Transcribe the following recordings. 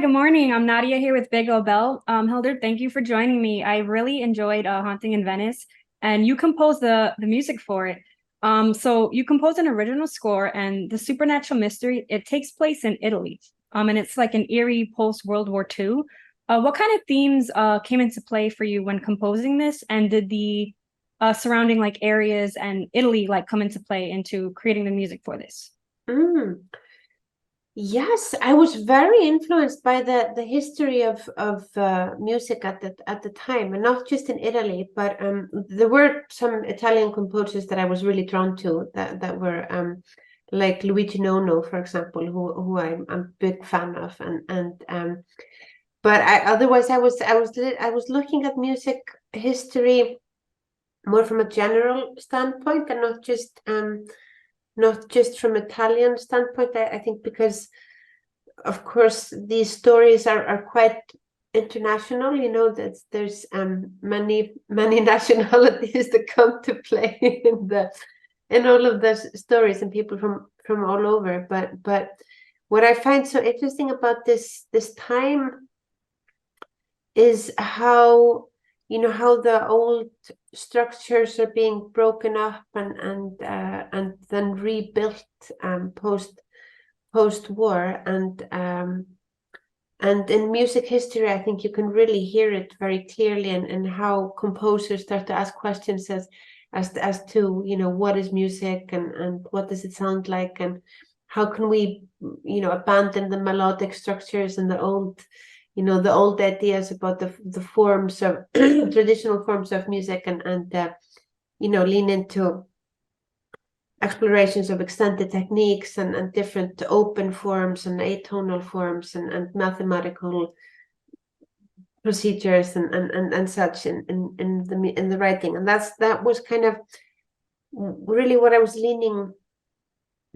good morning. I'm Nadia here with Big O Bell. Hildur, thank you for joining me. I really enjoyed Haunting in Venice, and you composed the music for it. So you composed an original score, and the supernatural mystery, it takes place in Italy. And it's like an eerie post-World War II. What kind of themes came into play for you when composing this? And did the surrounding like areas and Italy like come into play into creating the music for this? Mm. Yes, I was very influenced by the history of music at the time, and not just in Italy, but there were some Italian composers that I was really drawn to that were like Luigi Nono, for example, who I'm a big fan of, and but otherwise I was looking at music history more from a general standpoint, and not just from Italian standpoint. I think because, of course, these stories are quite international. You know that there's many nationalities that come to play in all of the stories, and people from all over. But what I find so interesting about this time is how how the old structures are being broken up and then rebuilt post war, and in music history I think you can really hear it very clearly, and how composers start to ask questions as to what is music, and what does it sound like, and how can we abandon the melodic structures and the old ideas about the forms of traditional forms of music, and lean into explorations of extended techniques and different open forms and atonal forms and mathematical procedures and such in the writing. And that was kind of really what I was leaning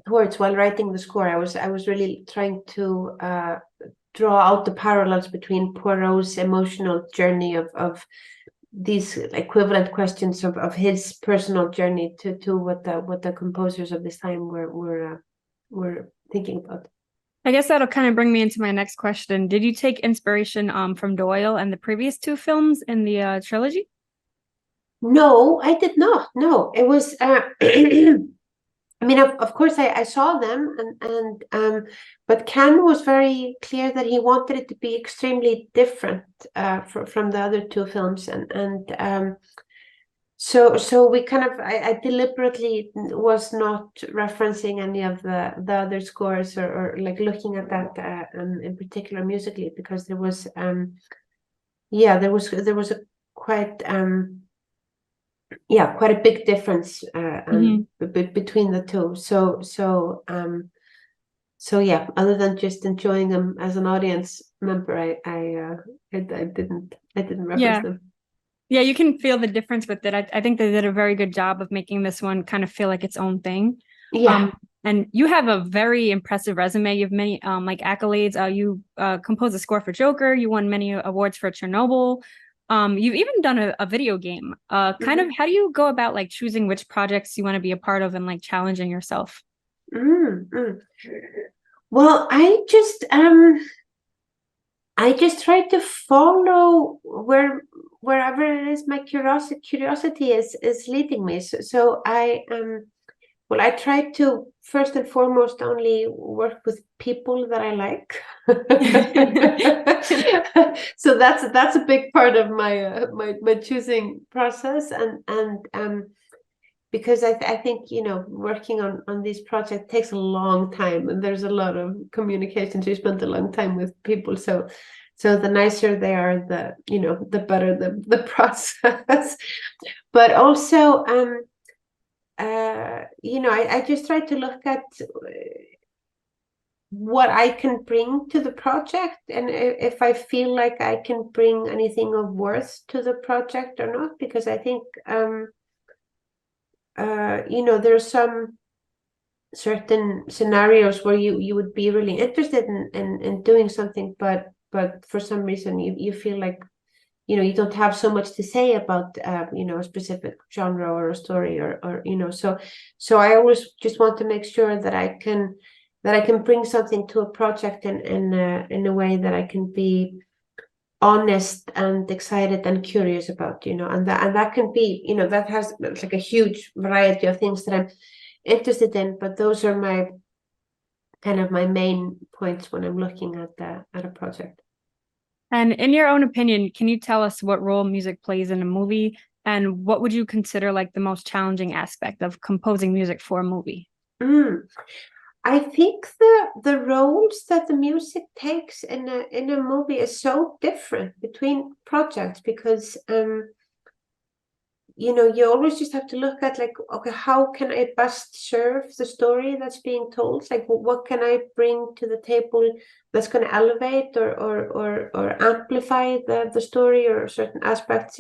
towards while writing the score. I was really trying to draw out the parallels between Poirot's emotional journey of these equivalent questions of his personal journey to what the composers of this time were thinking about. I guess that'll kind of bring me into my next question. Did you take inspiration from Doyle and the previous two films in the trilogy? No, I did not. No, it was I mean, of course, I saw them, but Ken was very clear that he wanted it to be extremely different from the other two films, and so we kind of I deliberately was not referencing any of the other scores, or like looking at that in particular musically, because there was there was a quite quite a big difference between the two. So yeah, other than just enjoying them as an audience member, I didn't reference them. Yeah, you can feel the difference with it. I think they did a very good job of making this one kind of feel like its own thing. Yeah. And you have a very impressive resume. You have many like accolades. You composed a score for Joker. You won many awards for Chernobyl. You've even done a video game. Kind of, how do you go about like choosing which projects you want to be a part of and like challenging yourself? Well, I just try to follow wherever it is my curiosity is leading me. So I try to first and foremost only work with people that I like. So that's a big part of my choosing process, and because I think working on these projects takes a long time, and there's a lot of communication. So you spend a long time with people, so the nicer they are, the better the process. But also I just try to look at what I can bring to the project, and if I feel like I can bring anything of worth to the project or not, because I think there's some certain scenarios where you would be really interested in doing something, but for some reason you feel like you don't have so much to say about a specific genre or a story, or so I always just want to make sure that I can I can bring something to a project in a way that I can be honest and excited and curious about, and that can be, that has like a huge variety of things that I'm interested in, but those are my main points when I'm looking at a project. And in your own opinion, can you tell us what role music plays in a movie, and what would you consider like the most challenging aspect of composing music for a movie? I think the roles that the music takes in a movie is so different between projects, because you always just have to look at like, okay, how can I best serve the story that's being told? Like, what can I bring to the table that's going to elevate or amplify the story, or certain aspects,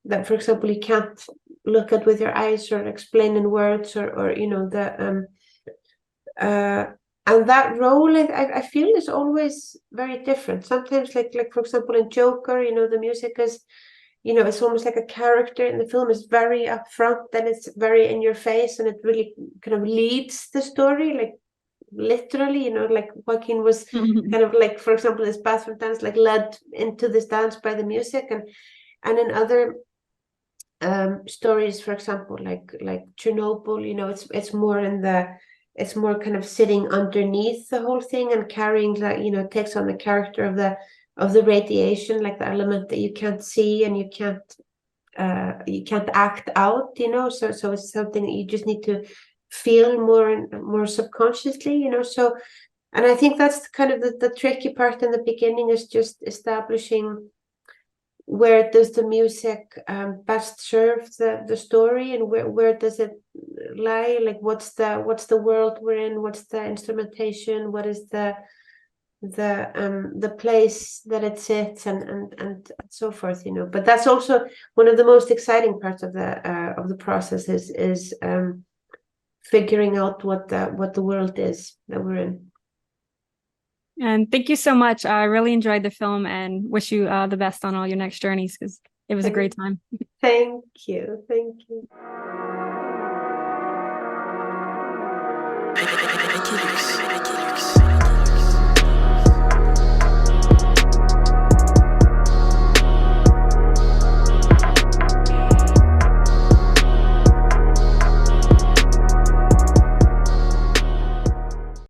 that for example you can't look at with your eyes or explain in words, or and that role I feel is always very different. Sometimes like for example in Joker, the music is, it's almost like a character in the film, is very upfront, and it's very in your face, and it really kind of leads the story, like literally, like Joaquin was kind of like, for example, this bathroom dance, like led into this dance by the music, and in other stories, for example, like Chernobyl, it's more kind of sitting underneath the whole thing and carrying that, it takes on the character of the radiation, like the element that you can't see and you can't act out, so it's something that you just need to feel more subconsciously, so. And I think that's kind of the tricky part in the beginning, is just establishing where does the music best serve the story, and where does it lie, like what's the world we're in, what's the instrumentation, what is the place that it sits, and so forth, but that's also one of the most exciting parts of the process, is figuring out what the world is that we're in. And thank you so much. I really enjoyed the film and wish you the best on all your next journeys, because it was a great time. Thank you. Thank you.